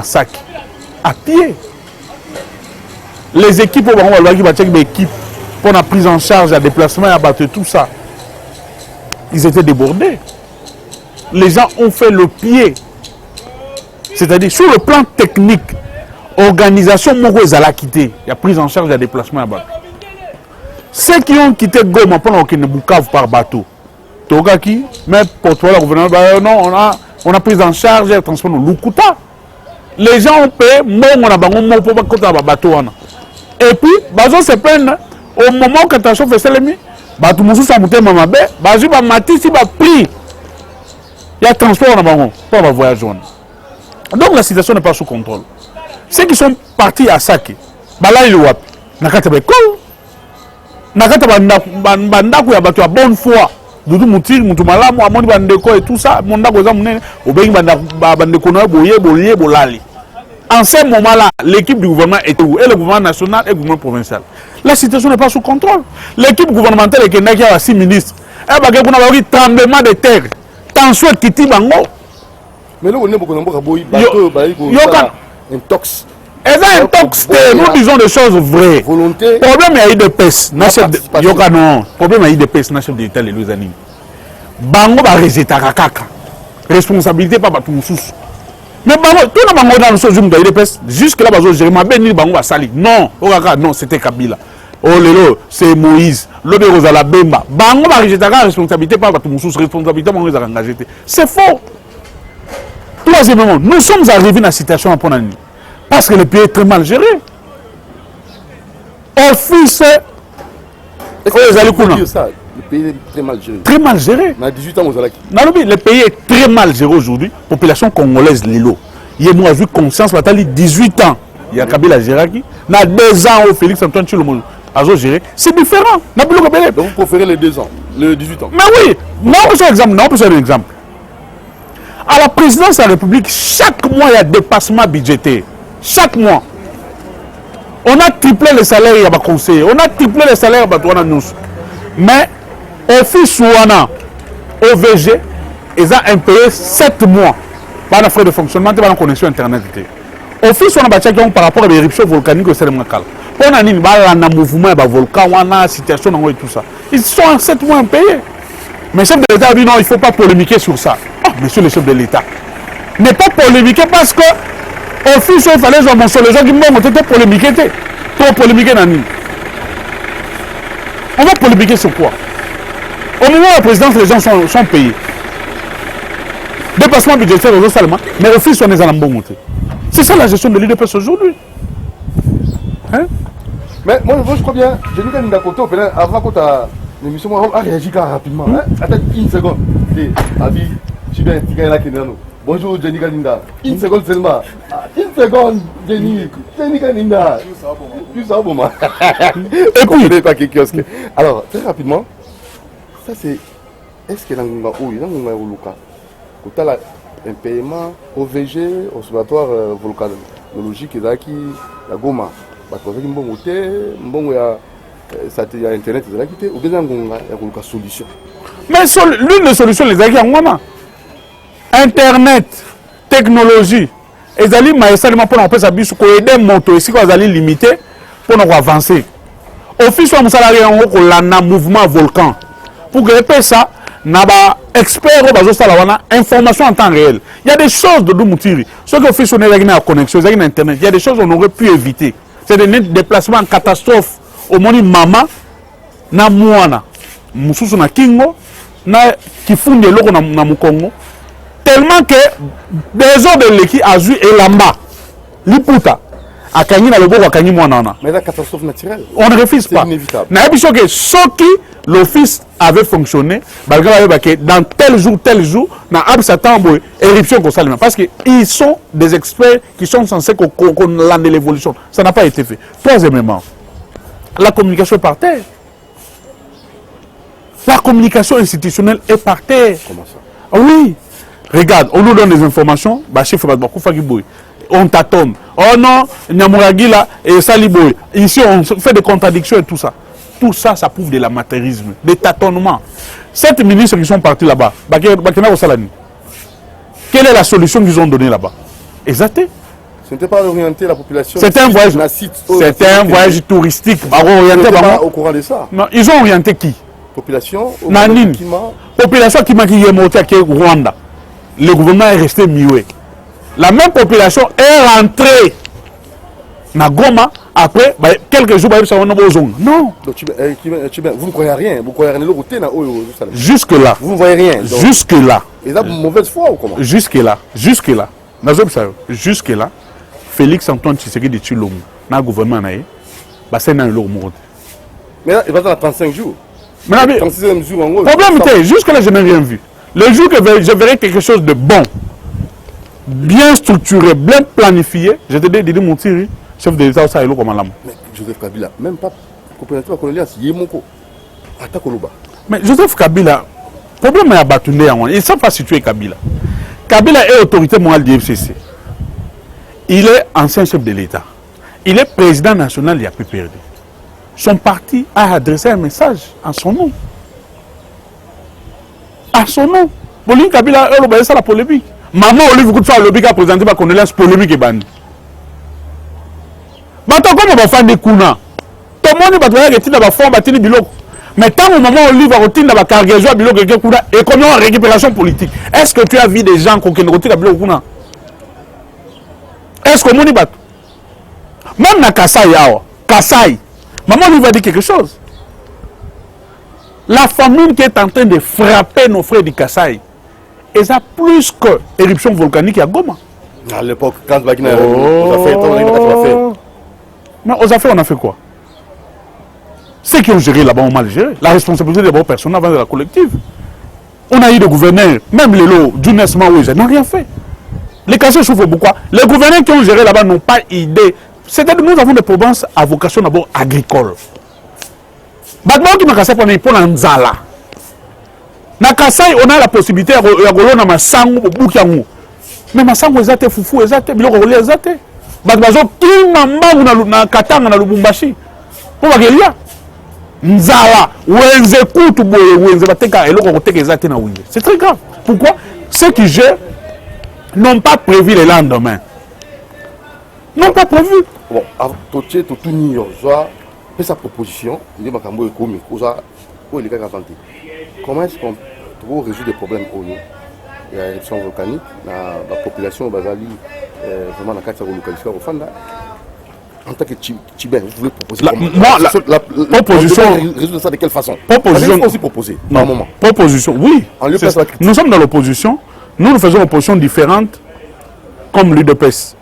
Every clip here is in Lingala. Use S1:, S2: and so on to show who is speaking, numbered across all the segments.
S1: sac à pied. Les équipes pour la prise en charge, à déplacement, à battre tout ça. Ils étaient débordés. Les gens ont fait le pied. C'est-à-dire, sur le plan technique, organisation Moko a quitté. Il y a prise en charge, à déplacement, à battre. Ceux qui ont quitté Goma pendant qu'ils ne boucavent par bateau. Togaki, mais pour toi, le gouvernement, non, on a pris en charge et transport au Lukuta. Les gens ont payé, on a bango pour pas bateau. Et puis, bazo se peine au moment où catastrophe fait salemi, bateau musu sa mouté mamabe, bazo ba mati si ba prix. Il y a transport en bango pour va voyager. Donc la situation n'est pas sous contrôle. Ceux qui sont partis à Sake, bala il wap, nakata be ko. Nakata banda ku ya bateau à bonne foi. Doudou Moutir, Moutoumalamu, Amoni Bandeko et tout ça, Monda Gozamune, Obeng Bandeko, Boye, Bolé, Bolali. En ce moment-là, l'équipe du gouvernement est où? Et le gouvernement national et le gouvernement provincial. La situation n'est pas sous contrôle. L'équipe gouvernementale est qu'il y a 6 ministres. Et il y a un tremblement de terre. Tension qui tire bango.
S2: Mais là, on est beaucoup de intox.
S1: Et ça, intox, nous disons des choses vraies.
S2: Volonté.
S1: Problème, il y a eu des pèses. Non. Problème, il y a eu des pèses. Chef d'État, les deux années. Bango va rejeter Kakaka. Responsabilité pas tout sous. Mais Bango, tout le monde dans le sol, il y a des pèses. Jusque là, Jérémy Béni, Bango va salir. Non, non, c'était Kabila. Oh, Lélo, c'est Moïse. L'autre, Rosala Bemba. Bango va rejeter la responsabilité pas tout sous. Responsabilité, Bango va engager. C'est faux. Troisièmement, nous sommes arrivés dans la situation à Ponani. Parce que le pays est très mal géré. Office.
S2: Le pays est très mal géré.
S1: Très mal géré.
S2: On a 18 ans,
S1: le pays est très mal géré aujourd'hui. Population congolaise, Lilo. Il y a vu conscience, il y a 18 ans. Il y a Kabila Géraki. Il y a 2 ans où Félix Antoine Tshilombo a géré. C'est différent.
S2: Donc vous préférez les 2 ans, les 18 ans.
S1: Mais oui. Non, on peut faire un exemple. À la présidence de la République, chaque mois, il y a dépassement budgétaire. Chaque mois. On a triplé les salaires, il y a des conseillers. On a triplé les salaires, il y a des mais, office Ouana, OVG, ils ont impayé 7 mois. Pas de frais de fonctionnement, pas de connexion Internet. Office Ouana, par rapport à l'éruption volcanique au Sénégal. On a un mouvement, un volcan, on a une situation et tout ça. Ils sont en 7 mois impayés. Mais le chef de l'État a dit non, il ne faut pas polémiquer sur ça. Oh, monsieur le chef de l'État, n'est pas polémiquer parce que office, il fallait jouer mon sol. Les gens qui m'ont été polémiqués. Pour polémiquer dans nous. On va polémiquer sur quoi? Au moment de la présidence, les gens sont payés. Dépassement budgétaire aux autres seulement, mais office, on est en bon monté. C'est ça la gestion de l'UDPS aujourd'hui. Hein?
S2: Mais moi, je crois bien, je dis que côté, avant que tu as l'émission, on a réagi rapidement. Attends une seconde. Abi, je suis bien, bonjour Jenny Kaninda. Une seconde seulement. Une seconde, Jenny. Jenny Kaninda. Tu sais bon, et puis, pas kiosque. Alors, très rapidement, ça c'est. Est-ce que dans le Luka, quand tu as un paiement OVG, Observatoire volcanologique, la Goma, il y a Internet, ou bien il y a une solution.
S1: Mais l'une des solutions, les amis, Internet, technologie, ils allaient maïsalement pour nous faire ça, pour aider moto ici, ils allaient limiter pour nous avancer. Office de salarié on a un mouvement volcan. Pour que ça, n'a pas expert information en temps réel. Il y a des choses de Doumutiri. Ce que office on est avec la connexion, avec Internet, il y a des choses qu'on aurait pu éviter. C'est des déplacements en catastrophe. Au moment mama, na mouana, mususu na kingo, na kifundi loko na mukongo. Tellement que des ordres de l'équipe a joué et lamba, liputa, a gagné dans le beau, a gagné moi nana.
S2: Mais la catastrophe naturelle.
S1: On ne refuse pas.
S2: C'est inévitable.
S1: N'a pas que ce qui l'office avait fonctionné, dans tel jour, na absatambo éruption comme ça, parce qu'ils sont des experts qui sont censés qu'on lande l'évolution. Ça n'a pas été fait. Troisièmement, la communication est par terre. La communication institutionnelle est par terre.
S2: Comment ça?
S1: Ah oui. Regarde, on nous donne des informations, on tâtonne. Oh non, Nyamuragila et Saliboy. Ici, on fait des contradictions et tout ça. Tout ça, ça prouve de l'amateurisme, des tâtonnements. 7 ministres qui sont partis là-bas, quelle est la solution qu'ils ont donnée là-bas? Exact.
S2: Ce n'était pas orienté la population.
S1: C'était un voyage. C'était un voyage touristique. Orienté
S2: pas au courant de ça.
S1: Non, ils ont orienté qui?
S2: Population.
S1: Nanine. Population qui m'a monté à Rwanda. Le gouvernement est resté muet. La même population est rentrée na Goma après quelques jours. Non.
S2: Donc, vous ne croyez rien. Vous croyez rien.
S1: Jusque là.
S2: Vous ne voyez rien.
S1: Jusque là.
S2: Et là, mauvaise foi ou comment?
S1: Jusque là. Jusque là. Félix Antoine Tshisekedi de Tshilombo, dans le gouvernement, c'est un lourd monde.
S2: Mais là, il va dans 35 jours.
S1: Mais
S2: 36e jour en gros.
S1: Problème était, jusque-là, je n'ai rien vu. Le jour que je verrai quelque chose de bon, bien structuré, bien planifié, je te dis, mon Thierry, chef de l'État, ça est là comme un lame.
S2: Mais Joseph Kabila, même pas coopérative coloniale, c'est Yemoko. Atakoloba.
S1: Mais Joseph Kabila, le problème est à Batoundé, il ne sait pas situer Kabila. Kabila est autorité morale du FCC. Il est ancien chef de l'État. Il est président national de la PPRD. Son parti a adressé un message en son nom. À son nom. Pauline Kabila a obéi à la polémique. Maman Olive Goudfa Lobi a présenté ma condoléance polémique et bandi. Maintenant, comme on va faire des kuna, tout le monde va trouver que tu vas faire des bilok. Mais tant que maman Olive va retirer la cargaison à bilok et kuna, et comment en récupération politique? Est-ce que tu as vu des gens qui ont retiré la bilok kuna? Est-ce que mon bat? Même dans Kassai, maman lui va dire quelque chose. La famine qui est en train de frapper nos frères du Kassai, et ça plus que éruption volcanique à Goma.
S2: À l'époque, quand Bagina a fait,
S1: mais aux affaires, on a fait quoi? Ceux qui ont géré là-bas ont mal géré. La responsabilité d'abord personnelle avant de la collective. On a eu des gouverneurs, même les lots, Younes Maoué, n'ont rien fait. Les Kassais souffrent beaucoup. Les gouverneurs qui ont géré là-bas n'ont pas idée. C'est-à-dire que nous avons des provinces à vocation d'abord agricole. Maintenant, qui m'a cassé pour Nzala. Na Kassai, on a la possibilité de rouler dans ma sango pour Boukiangou. Mais ma sango, ezate foufou, ezate biloko rouler, ezate. Bazo tout mamba na Katanga na Lubumbashi. Pour Bagelia. Nzala, Wenze Koutou boye, Wenze Bateka, et l'autre côté ezate na Wenze. C'est très grave. Pourquoi? Ceux qui gèrent n'ont pas prévu le lendemain. N'ont pas prévu.
S2: Bon, tout ni fait sa proposition, il est makambo économique, comment est-ce qu'on peut résoudre des problèmes au niveau? Il y a l'éruption volcanique, la population basali vraiment dans la carte localisée au Fanda. En tant que Tchibin, vous voulez proposer
S1: la proposition
S2: résoudre ça de quelle façon?
S1: Proposition
S2: aussi proposer
S1: non,
S2: par moment.
S1: Proposition, oui. Nous sommes dans l'opposition. Nous faisons une opposition différente comme l'UDPS.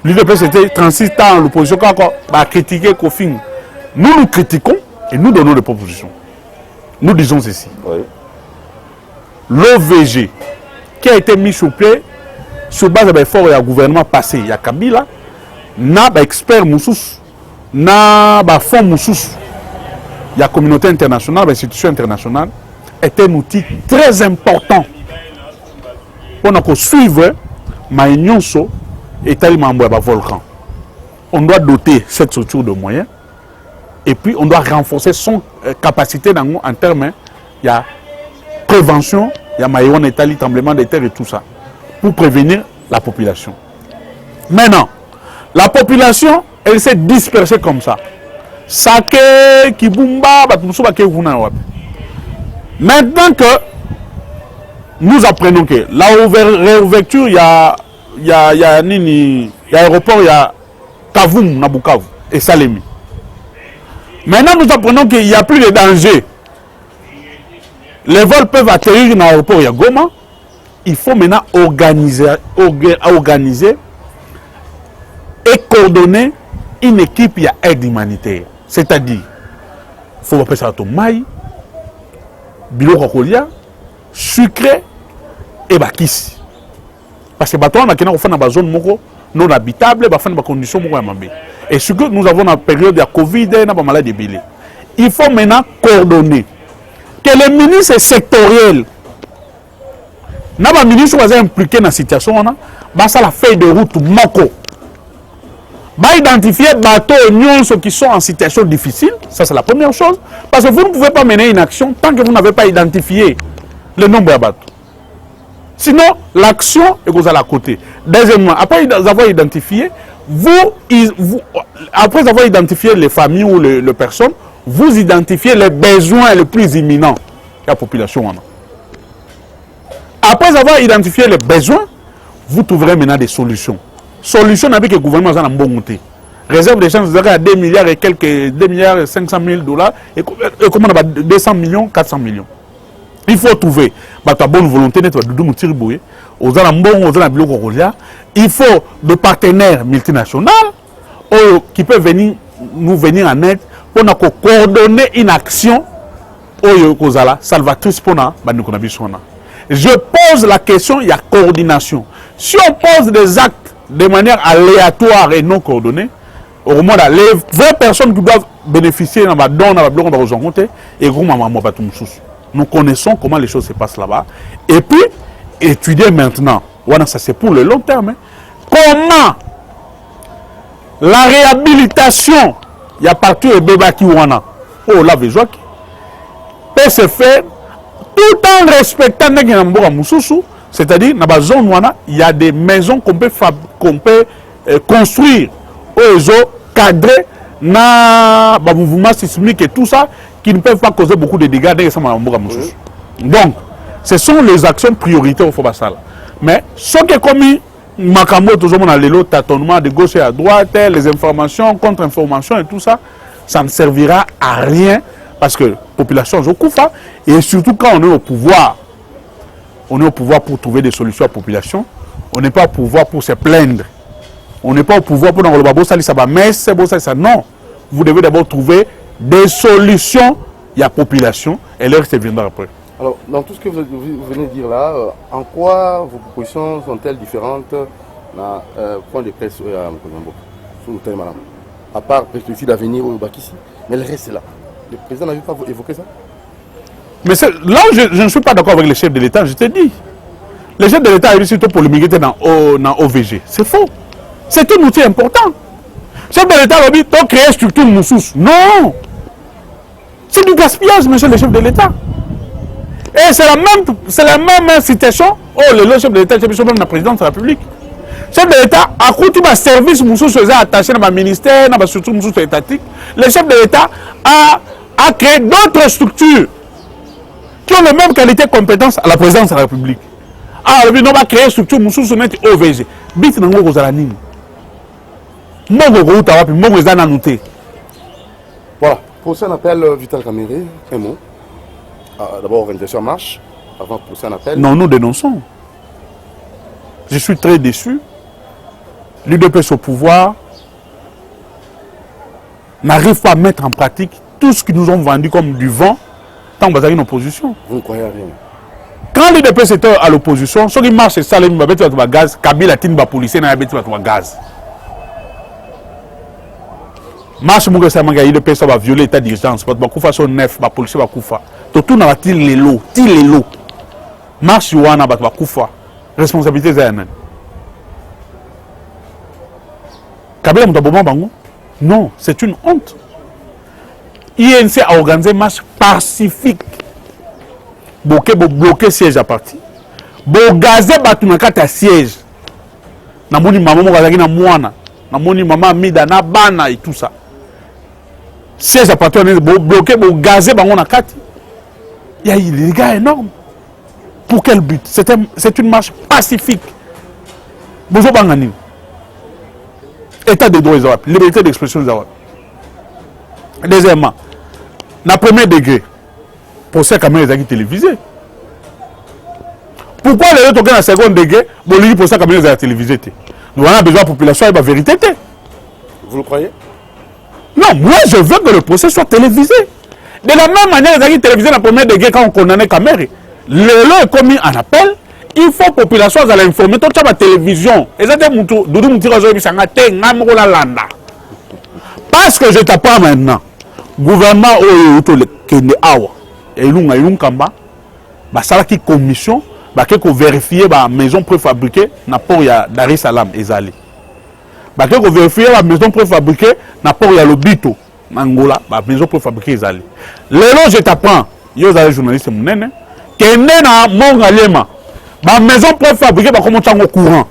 S1: L'UDPS était 36 ans en opposition quand on a critiqué Kofing. Nous critiquons et nous donnons des propositions. Nous disons ceci. Oui. L'OVG qui a été mis sur pied sur base de l'effort du gouvernement passé, il y a Kabila, n'a pas expert Moussous, n'a pas fonds Moussous, il y a communauté internationale, l'institution internationale, est un outil très important pour suivre ma union et tellement de volcan. On doit doter cette structure de moyens et puis on doit renforcer son capacité en termes de prévention, il y a maïwan étali, tremblement de terre et tout ça, pour prévenir la population. Maintenant, la population, elle s'est dispersée comme ça. Sake, Kibumba, maintenant que nous apprenons que la réouverture, il y a l'aéroport, il y a Kavoum, Nabukavu et Salemi. Maintenant, nous apprenons qu'il n'y a plus de danger. Les vols peuvent atterrir dans l'aéroport, il y a Goma. Il faut maintenant organiser et coordonner une équipe à aide humanitaire. C'est-à-dire, il faut appeler ça maï, biloko kolia, sucré et bakisi. Parce que on a une zone non habitable, dans des conditions. Et ce que nous avons dans la période de la Covid, dans la maladie de Bélé. Il faut maintenant coordonner. Que les ministres sectoriels, les ministres qui sont impliqués dans la situation, ça la feuille de route moko. Identifier les bateaux qui sont en situation difficile, ça c'est la première chose. Parce que vous ne pouvez pas mener une action tant que vous n'avez pas identifié le nombre de bateaux. Sinon, l'action est à la côté. Deuxièmement, après avoir identifié, après avoir identifié les familles ou les personnes, vous identifiez les besoins les plus imminents de la population. Après avoir identifié les besoins, vous trouverez maintenant des solutions. Solutions avec le gouvernement a bon monté. Réserve des chances à 2 milliards et quelques 2 milliards et 500 000 $. Et comment on a 200 millions, 400 millions. Il faut trouver la bonne volonté il faut des partenaires multinationaux qui peuvent nous venir en aide pour coordonner une action salvatrice pour nous. Je pose la question, il y a coordination. Si on pose des actes de manière aléatoire et non coordonnée, au moins les vraies personnes qui doivent bénéficier de la don, et nous connaissons comment les choses se passent là-bas. Et puis, étudier maintenant, ça c'est pour le long terme, comment la réhabilitation, il y a partout de bébé qui wana, la besoin peut se faire tout en respectant les c'est-à-dire dans la zone wana, il y a des maisons qu'on peut construire, cadrer dans le mouvement sismique et tout ça, qui ne peuvent pas causer beaucoup de dégâts. Donc, ce sont les actions prioritaires au Fobasala. Mais ce qui est commis, Makambo, toujours dans les lots, tâtonnement de gauche et à droite, les informations, contre-informations et tout ça, ça ne servira à rien parce que la population est au Koufa. Et surtout quand on est au pouvoir pour trouver des solutions à la population, on n'est pas au pouvoir pour se plaindre. On n'est pas au pouvoir pour le babo sali ça va messe ça non. Vous devez d'abord trouver des solutions à la population et leur se viendra après.
S2: Alors, dans tout ce que vous venez de dire là, en quoi vos propositions sont-elles différentes dans point de presse sur le thème madame? À part perspective d'avenir au Bakissi, mais le reste c'est là. Le président n'avait pas évoqué ça?
S1: Mais là où je ne suis pas d'accord avec le chef de l'État, je t'ai dit. Le chef de l'État a eu surtout pour limiter dans OVG. C'est faux. C'est un outil important. Le chef de l'État a dit de créer une structure moussous. Non! C'est du gaspillage, monsieur le chef de l'État. Et c'est la même situation. Le chef de l'État, c'est même la présidence de la République. Le chef de l'État a coûté un service moussous attaché dans le ministère, dans la structure moussous étatique. Le chef de l'État a créé d'autres structures qui ont les mêmes qualités et compétences à la présidence de la République. Alors, on va créer une structure moussous OVG. Bit dans le Zalanim.
S2: Voilà, pour ça on appelle Vital Kamere, un mot. D'abord, organisation en marche, avant pour ça on appelle.
S1: Non, nous dénonçons. Je suis très déçu. L'UDPS au pouvoir n'arrive pas à mettre en pratique tout ce qu'ils nous ont vendu comme du vent tant qu'on a une opposition.
S2: Vous ne croyez à rien?
S1: Quand l'UDPS était à l'opposition, ceux qui marchent, c'est ça, ils vont mettre gaz, Kabila, il va policier, il va gaz. Marche Mouga Samanga, il peut va violer l'état d'urgence, parce que va son neuf, la police va koufa. Tout n'a pas les lots, les lots. Marche Wana va koufa. Responsabilité Zayanen. Kabila Moutaboma Bango? Non, c'est une honte. INC a organisé une marche pacifique. Bloquer siège à partir. Gazer Batunakata siège. Namoni maman Mourazaki na Mouana. Namoni maman Mida na Bana et tout ça. Siège à partir, bloqué, gazer bango na kati. Il y a des dégâts énormes. Pour quel but? C'est une marche pacifique. Bonjour Bangani. État de droit des Arabes, liberté d'expression des Arabes. Deuxièmement, dans le premier degré, pour ces caméras télévisées. Pourquoi les autres dans le second degré, pour ces caméras télévisées? Nous avons besoin de la population et de la vérité.
S2: Vous le croyez?
S1: Non, moi je veux que le procès soit télévisé. De la même manière, les télévisés dans le premier degré quand on condamne les caméras. Le lot est commis en appel. Il faut que la population soit informée. Tout ça, la télévision. Parce que je t'apprends maintenant. Gouvernement Kende Awa. Et nous avons une commission qui vérifier la maison préfabriquée dans le port de Dar es Salaam et Zali. Qui vérifier la maison préfabriquée dans le port de Lobito, Angola, la maison préfabriquée Zali. Le lot, je t'apprends. Yo avez journaliste Mounene. Kende na Mongalema. La maison préfabriquée va commencer au courant.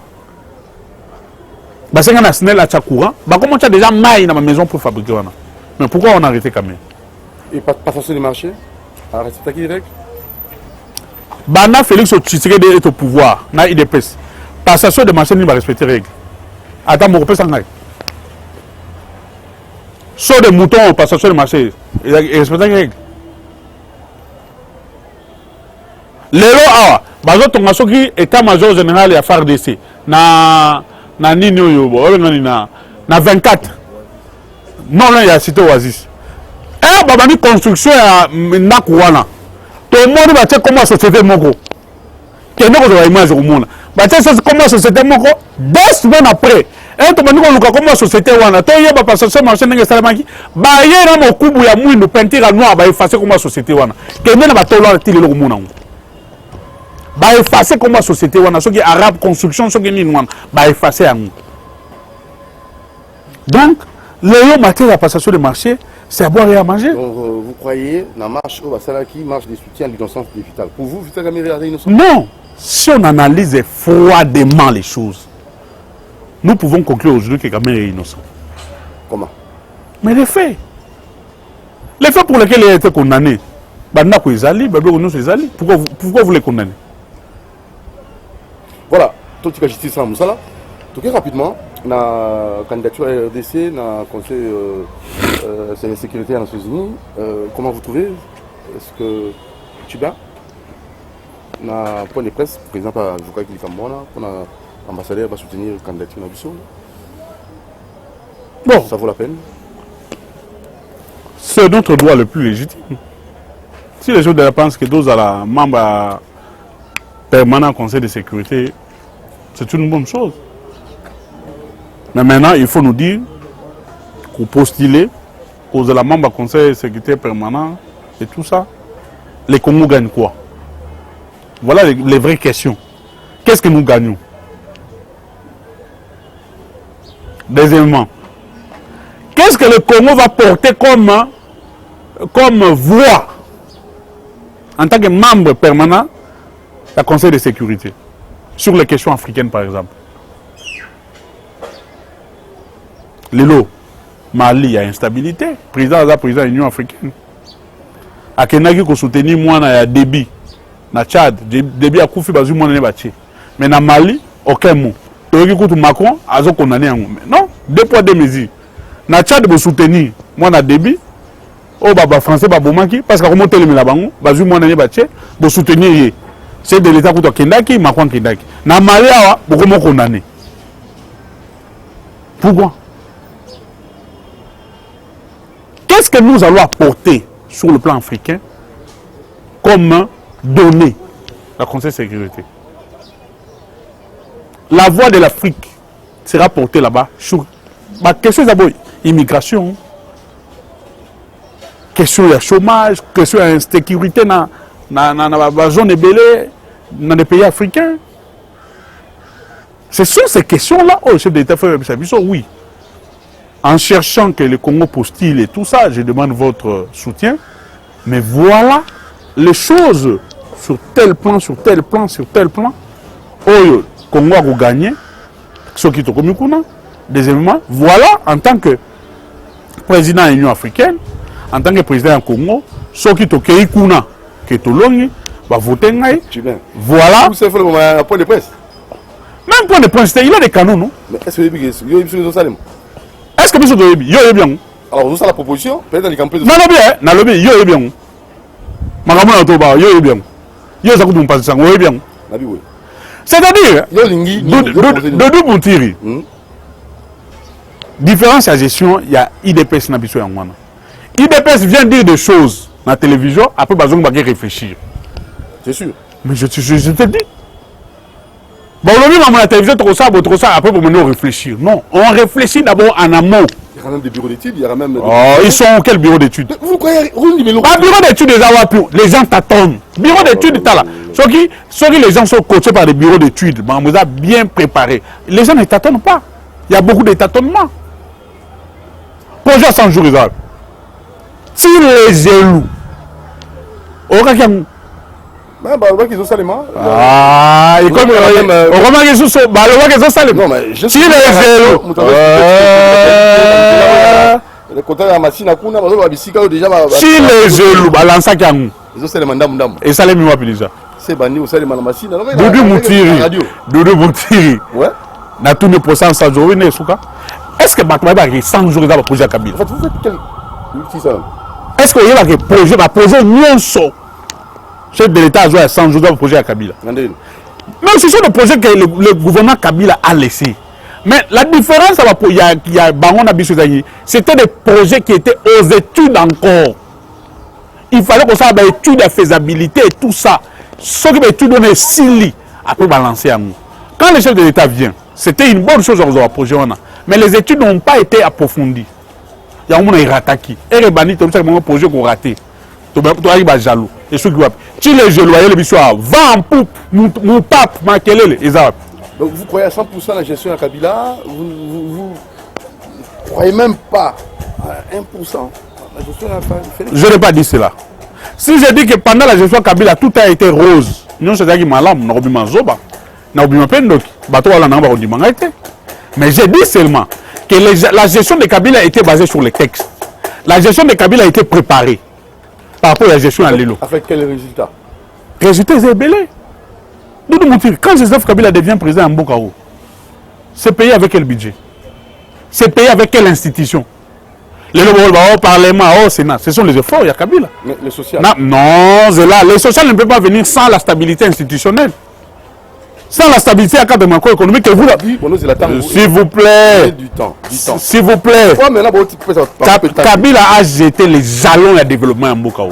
S1: Basenga na SNEL à courant, bah comment tu as déjà maille dans ma maison pour fabriquer wana. Mais pourquoi on a arrêté quand même?
S2: Et passation des marchés, à respecter les règles.
S1: Bana Félix Tshisekedi est au pouvoir, na IDPS. Passation de marché, il va respecter les règles. Attends, mon repère s'en saut de moutons, passation de marché, il respecte les règles. Lelo awa, bazo tonga soki état-major général ya FARDC na nini oyo na 24. Non là il y a cité Oasis. Babani construction ya ndakwana. To monde ba tche comment société moko. Kende ko za image ko mona. Ba tche comment société moko 2 semaines après. To bani ko luka comment société wana. To yeba passation marché ndenge salamaki. Ba yera mo kubu ya mwindo peinture noir ba effacer comment société wana. Kende na ba tolo tilelo ko mona. Ba effacer comment société wana soki arabe construction soki nini wana ba effacer yango. Donc le matière la passation de marché c'est à boire et à manger.
S2: Donc vous croyez la marche au Basalaki marche des soutiens à l'innocence des Vital. Pour vous, Vital Kamerhe est innocent?
S1: Non. Si on analyse froidement les choses, nous pouvons conclure aujourd'hui que Kamerhe est innocent.
S2: Comment?
S1: Mais les faits pour lesquels il a été condamné, pourquoi vous les condamnez?
S2: Voilà, tout ce que justice sans Moussala. Tout rapidement, la candidature à RDC, dans le Conseil de sécurité des Nations Unies, comment vous trouvez? Est-ce que tu bien? Dans le point de presse, par exemple, je crois qu'il est comme moi, l'ambassadeur va soutenir la candidature de Bissau. Bon. Ça vaut la peine?
S1: C'est notre droit le plus légitime. Si les gens pensent que d'autres à la membre permanent du Conseil de sécurité, c'est une bonne chose. Mais maintenant, il faut nous dire qu'au postulé, aux la membre du Conseil de sécurité permanent et tout ça, les Congos gagnent quoi? Voilà les vraies questions. Qu'est-ce que nous gagnons? Deuxièmement, qu'est-ce que le Congo va porter comme voix en tant que membre permanent du Conseil de sécurité sur les questions africaines, par exemple? Lelo, Mali, il y a instabilité. Président de l'Union africaine. A Kenaki ko soutenir moi na Déby, na Tchad, Déby a koufi bazu moi na baché. Mais na Mali, aucun mot. Toyoki ko Macron a condamné non, 2 poids 2 mesures. Na Tchad bo soutenir moi na Déby, oh baba français babomaki parce que comment telemela bango, bazu moi na baché, bo soutenir c'est de l'état ko Kendaki, Macron Kendaki. Na Mali awa bo comment condamner. Pourquoi? Qu'est-ce que nous allons apporter sur le plan africain comme données à la Conseil de sécurité? La voix de l'Afrique sera portée là-bas sur la question d'abord immigration, question de chômage, question d'insécurité dans la zone ébélée, dans les pays africains. C'est sur ces questions-là, le chef d'État fait oui. En cherchant que le Congo postule et tout ça, je demande votre soutien. Mais voilà les choses sur tel plan, sur tel plan, sur tel plan. Le Congo a gagné. Ce qui est au deuxièmement, voilà en tant que président de l'Union africaine, en tant que président du Congo, ce qui est au Keikuna, qui est au Longi, va voter. Voilà.
S2: Vous savez, un point de presse.
S1: Même point de presse, il a des canons, non?
S2: Mais est-ce que vous avez
S1: est-ce que vous avez bien?
S2: Alors, vous avez la proposition, peut-être les campagnes de...
S1: Non, non, bien, yo bien. Magamou na toba, yo bien. Yo ça coûte mon passage, yo bien. C'est-à-dire, Doudou Boutiri, différence à gestion, il y a IDPS na biso yangwana. IDPS vient dire des choses dans la télévision, après bazong va réfléchir.
S2: C'est sûr.
S1: Mais je te dis. Bon, aujourd'hui, dans la télévision, trop ça, après, pour nous réfléchir. Non, on réfléchit d'abord en amont.
S2: Il y aura même des bureaux d'études, il y aura même...
S1: Oh, ils sont où? Quel bureau d'études?
S2: Vous croyez...
S1: bureau d'études, les gens t'attendent. Bureau d'études, t'as là. Ceux qui les gens sont coachés par des bureaux d'études, on vous a bien préparé. Les gens ne t'attendent pas. Il y a beaucoup de tâtonnements. Projet 100 jours, Israël. Si les élus,
S2: Mais bah, le qu'ils ont salement.
S1: Ah, et comme on remarque qu'ils sont le qu'ils ont salement.
S2: Non, mais je
S1: suis les zéros.
S2: Le côté de la machine à Kuna, déjà.
S1: Si les zéros, balance à Kangou.
S2: Ils ont salement d'am.
S1: Et ça les mis moi déjà.
S2: C'est banni au salement la machine.
S1: Doudou Moutiri. Doudou Moutiri.
S2: Ouais.
S1: Na tous les procès en 100 jours, oui, Souka. Est-ce que Bakmaïba a 100 jours dans le projet à Kabila?
S2: En fait, vous faites quel.
S1: Est-ce qu'il y a un projet non-so? Chef de l'État a joué à 100 jours dans le projet à Kabila. Non, ce sont des projets que le gouvernement Kabila a laissés. Mais la différence, il y a Baron Abissoudani, c'était des projets qui étaient aux études encore. Il fallait qu'on sache des études de faisabilité et tout ça. Ce qui est études, on est 6 lits. Après, balancer à nous. Quand le chef de l'État vient, c'était une bonne chose dans le projet. Mais les études n'ont pas été approfondies. Il y a un monde qui est rattaqué. Et les bandits, c'est un projet qu'on a raté. Tu es jaloux. Et ceux qui vont. Si les jeux loyaux, les bisous, va en poupe, mon pape, ma kelele, les arabes.
S2: Donc vous croyez à 100% la gestion à Kabila, vous ne croyez même pas à 1% la gestion à Kabila?
S1: Je n'ai pas dit cela. Si je dis que pendant la gestion à Kabila, tout a été rose, nous c'est ça qui m'a l'âme, nous avons zoba, nous avons pendoki, bateau à la namba on dit mangaité. Mais j'ai dit seulement que la gestion de Kabila était basée sur les textes. La gestion de Kabila a été préparée par rapport à la gestion à Lelo.
S2: Avec quel résultat?
S1: Résultat, c'est belé. Quand Joseph Kabila devient président à Mbokao, c'est payé avec quel budget? C'est payé avec quelle institution? Les au Parlement, au Sénat, ce sont les efforts, il y a Kabila.
S2: Mais le social?
S1: Non, c'est là. Le social ne peut pas venir sans la stabilité institutionnelle. Sans la stabilité macroéconomique que vous... S'il vous plaît.
S2: Du temps.
S1: S'il vous plaît. Kabila a jeté les jalons de développement à Mbokao.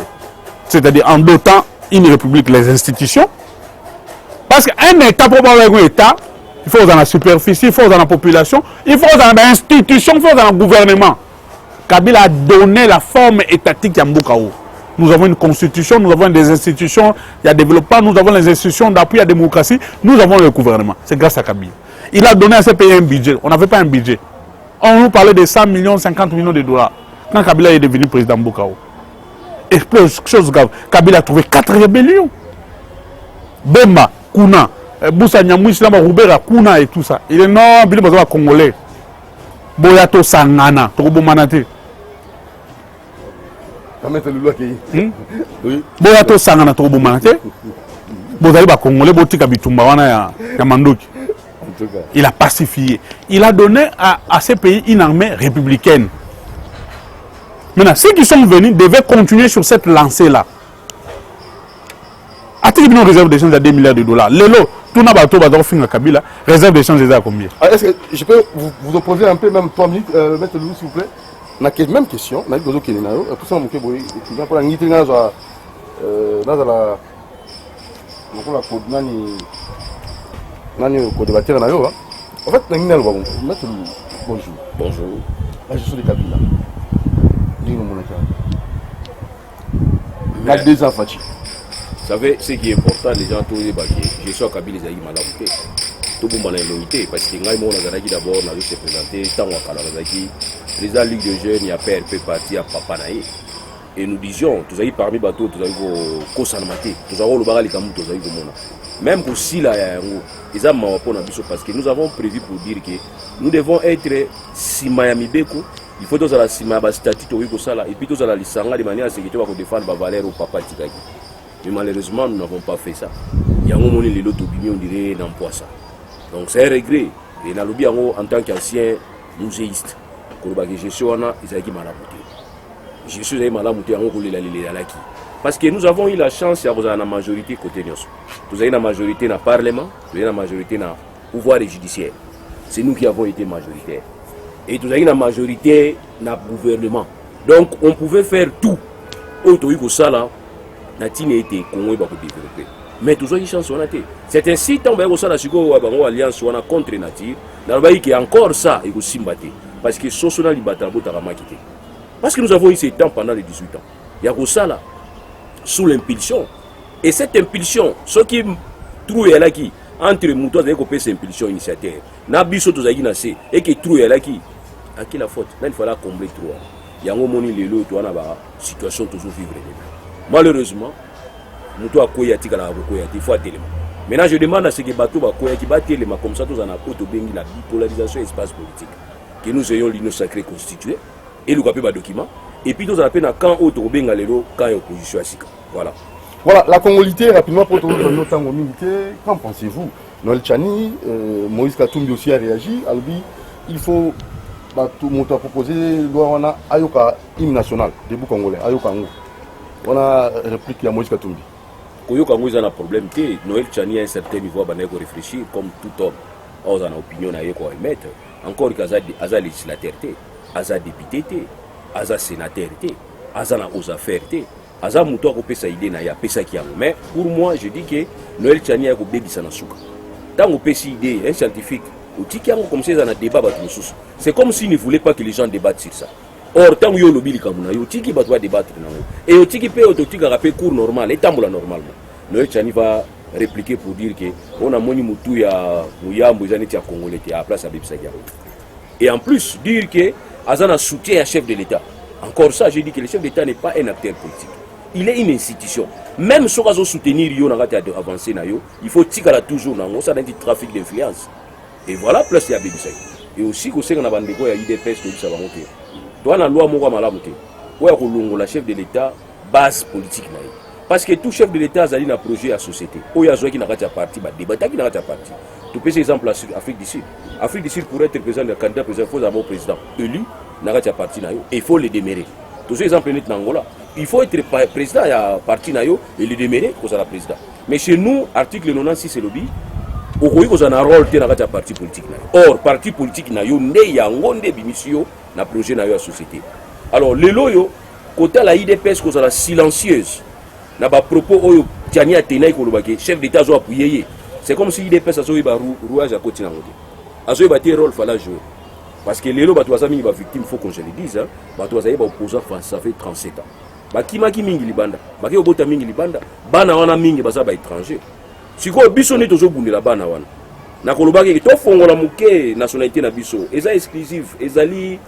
S1: C'est-à-dire en dotant une république, les institutions. Parce qu'un État, pour avoir un État, il faut dans la superficie, il faut dans la population, il faut dans l'institution, il faut dans le gouvernement. Kabila a donné la forme étatique à Mbokao. Nous avons une constitution, nous avons des institutions, il y a développement, nous avons les institutions d'appui à la démocratie, nous avons le gouvernement. C'est grâce à Kabila. Il a donné à ces pays un budget. On n'avait pas un budget. On nous parlait de 100 millions, 50 millions de dollars. Quand Kabila est devenu président Mbokao. Et chose grave, Kabila a trouvé 4 rébellions. Bemba, Kuna, Boussa Nyamouis, Roubera, Kuna et tout ça. Il est non, il est congolais. Boyato Sangana, Togo Manate. Boyato Sangana, Togo Manate. Bozaïba Congolais, Botika Bitumba, Wana Yamandoki. Il a pacifié. Il a donné à ces pays une armée républicaine. Maintenant, ceux qui sont venus devaient continuer sur cette lancée-là. A-t-il une réserve d'échange à 2 milliards de dollars? Lelo, tout n'a pas tout fin à Kabila. Réserve d'échange à combien?
S2: Est-ce que je peux vous opposer un peu, même 3 minutes, Maître Louis, s'il vous plaît? On a même question. On a dit que vous avez tout ça, mon kéboué. Pour la nité, dans la. En fait, bonjour.
S3: Bonjour.
S2: La gestion de Kabila. Il y a 2 ans, Fatih.
S3: Vous savez, ce qui est important, les gens tous les baguets. Je suis à Kabila, ils ont malabouté. Tout le monde a l'unité parce que moi, d'abord, on a vu se présenter, tant qu'on a Kalanazaki, président de la Ligue de jeunes, il y a PRP parti à Papa Naï. Et nous disions, tous les parmi bateaux, tous les Kosanamate, tous les Bagali Kamou, tous les Mona. Même si là, ils ont parce que nous avons prévu pour dire que nous devons être Simayami Beko. Il faut que la Simaba statut au Sala et puis tous la Lissanga de manière à ce que tu vas défendre la valeur au Papa Tikaki. Mais malheureusement, nous n'avons pas fait ça. Il y a un moment où les lots on dirait dans ça. Donc c'est un regret. Et dans le bien en tant qu'ancien muséiste, je suis malabouté. Je suis malabouté en parce que nous avons eu la chance d'avoir la majorité côté Nyos. Nous avons la majorité dans le Parlement, nous avons la majorité dans le pouvoir judiciaire. C'est nous qui avons été majoritaires. Et nous avons la majorité dans le gouvernement. Donc on pouvait faire tout. Mais toujours une chance. C'est ainsi que nous avons une alliance contre Nature. Nous avons encore ça. Parce que parce que nous avons eu ce temps pendant les 18 ans. Il y a ça là. Sous l'impulsion. Et cette impulsion, ce qui trouve là qui entre moutons avec cette impulsion initiateur. Nabiso to zagi nase et que trouve là qui à qui la faute. Là il fallait combler trop. Il y a un moment les lots to na ba situation toujours vivre. Malheureusement, Moutou a koya tika la koya, il faut atteler. Maintenant, je demande à ce que bateau va koya qui bat les comme ça, tous en a auto bengi la bipolarisation espace politique. Que nous ayons l'union sacrée constituée et le capé document. Et puis nous appelons quand auto benga lelo quand opposition à Sika. Voilà.
S2: Voilà, la congolité, rapidement, pour notre milité, qu'en pensez-vous? Noël Tchani, Moïse Katumbi aussi a réagi. Albi, il faut tout le monde a proposé, on a Ayoka, hymne national, debout congolais, Ayoka Ngou. On a répliqué à Moïse Katumbi.
S3: Koyoka Ngou, il y a un problème. Noël Tchani, à un certain niveau, il faut réfléchir comme tout homme. On a une opinion à émettre. Encore qu'il y a législateur, aza député, aza sénateur, aza aux affaires. Aza muto ko pesa idée na ya pesa ki yango. Mais pour moi je dis que Noël Tchani a ko bebisa na suka. Tant ko pesa idée un scientifique, otiki yango comme ça dans un débat bato mususu. C'est comme s'il ne voulait pas que les gens débattent sur ça. Or tant yo lobby likamuna yo tiki bato va débattre na yo. Et otiki pe ototika rapé cours normal et tambola normalement. Noël Tchani va répliquer pour dire que on a moni mutu ya muyambo ezani ti ya congolais ti à place à bebisa yango. Et en plus dire que azana soutien à chef de l'État. Encore ça, je dis que le chef d'État n'est pas un acteur politique. Il est une institution. Même si on veut soutenir yo na gata avancer na yo, il faut tikala toujours nango ça dans du trafic d'influence. Et voilà plus il y a bébé. Et aussi que c'est qu'on a bandeko ya IDPS que ça va monter. Toi na loi moko malamu te. Ouais ko longola chef de l'État base politique na. Parce que tout chef de l'État a un projet à la société. Il y a qui n'a pas de parti, débat qui n'a pas de parti. Tu peux exemple l'Afrique du Sud. L'Afrique du Sud pour être président, le candidat président, il faut avoir un président élu, n'a pas de parti, et il faut le démérer. Tous ces exemples en Angola. Il faut être président, il y a un parti et le démérer pour être président. Mais chez nous, article 96 c'est le dit, au Rwanda, il y a un rôle de parti politique. Or, parti politique, il y a un émission, un projet de la société. Alors, les loyaux, côté la IDPS, il y a la silencieuse. Na ba propos oyo Tchani Atena ikolobaki chef d'état zo appuyer. C'est comme si IDPS azo ba rouage à côté nango. Azo ba rôle fallait jouer. Parce que les lots bato bazami ba victime faut qu'on je le dise hein. Bato bazali ba opposant ça fait 37 ans. Ba kimaki mingi libanda. Ba ki obota mingi libanda. Bana wana mingi baza ba étranger. Siko biso ni tozo bundela bana wana. Na kolobaki to fongola muke nationalité na biso. Eza exclusive, ezali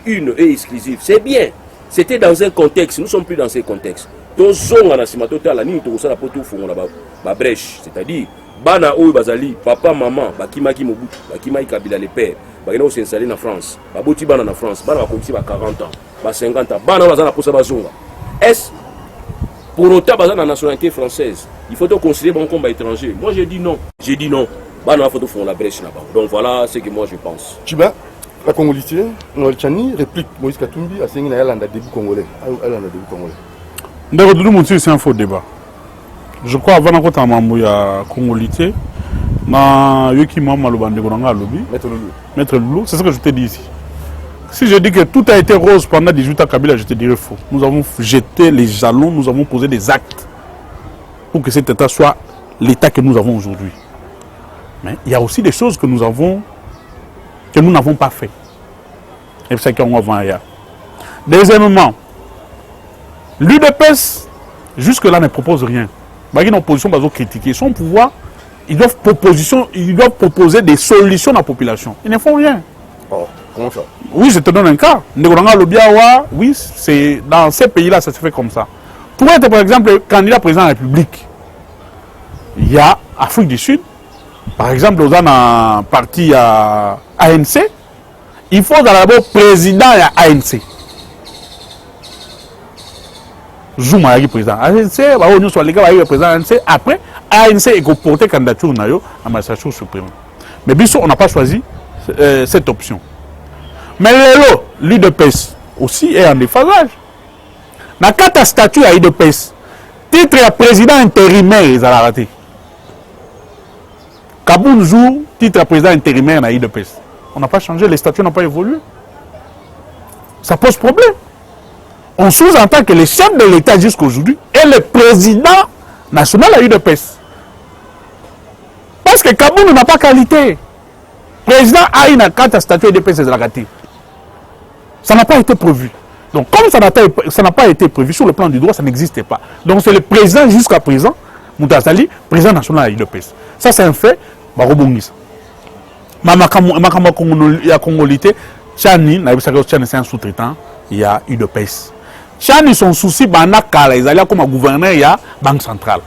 S3: une et exclusive. C'est bien. C'était dans un contexte, nous ne sommes plus dans ce contexte. Tous on a ciment total, la nuit, tout ça, la poteau font la brèche. C'est-à-dire, bana ou bazali, papa, maman, bakimaki mobutu, bakimaki kabila les pères, bakina s'est installé en France, baboti bana en France, bana va commencer à 40 ans, 50 ans, bana bazana pour ça bazonga. Est-ce pour autant bazana la nationalité française, il faut considérer bon combat étranger. Moi j'ai dit non, bana faut font la brèche là-bas. Donc voilà ce que moi je pense.
S2: Chiba. La Congolité, Noël Tchani réplique Moïse Katumbi à Sengi Nayal en début congolais.
S1: C'est un faux débat. Je crois avant qu'on ait un Congolité, Maître Loulou, c'est ce que je t'ai dit ici. Si je dis que tout a été rose pendant 18 ans Kabila, je te dirais faux. Nous avons jeté les jalons, nous avons posé des actes pour que cet État soit l'État que nous avons aujourd'hui. Mais il y a aussi des choses que nous n'avons pas fait. Et c'est qu'on va voir. Deuxièmement, l'UDPS, jusque-là, ne propose rien. Une opposition va critiquer son pouvoir. Ils doivent proposer des solutions à la population. Ils ne font rien.
S2: Oh, comment ça? Oui,
S1: je te donne un cas. Oui, c'est dans ces pays-là, ça se fait comme ça. Pour être, par exemple, candidat président de la République, il y a Afrique du Sud. Par exemple, dans un parti à ANC, il faut d'abord président à ANC. Zouma est président ANC, on soit les gars président ANC. Après, ANC est porté candidature à la magistrature suprême. Mais bien sûr, on n'a pas choisi cette option. Mais l'UDPS aussi est en déphasage. Dans le cas de statut à l'UDPS, titre à président intérimaire, ils ont raté. Kabounzou, titre à président intérimaire dans l'IDPS. On n'a pas changé, les statuts n'ont pas évolué. Ça pose problème. On sous-entend que le chef de l'État jusqu'à aujourd'hui est le président national à l'IDPS. Parce que Kaboun n'a pas qualité. Le président a une carte à statut IDPS de la raté. Ça n'a pas été prévu. Donc comme ça n'a pas été prévu sur le plan du droit, ça n'existait pas. Donc c'est le président jusqu'à présent, Moutazali, président national à l'IDPS. Ça c'est un fait. Il y a Congolité, Tchani, c'est un sous-traitant, il y a UDPS. Chani son souci bana kala ils allaient comme gouverneur ya banque centrale.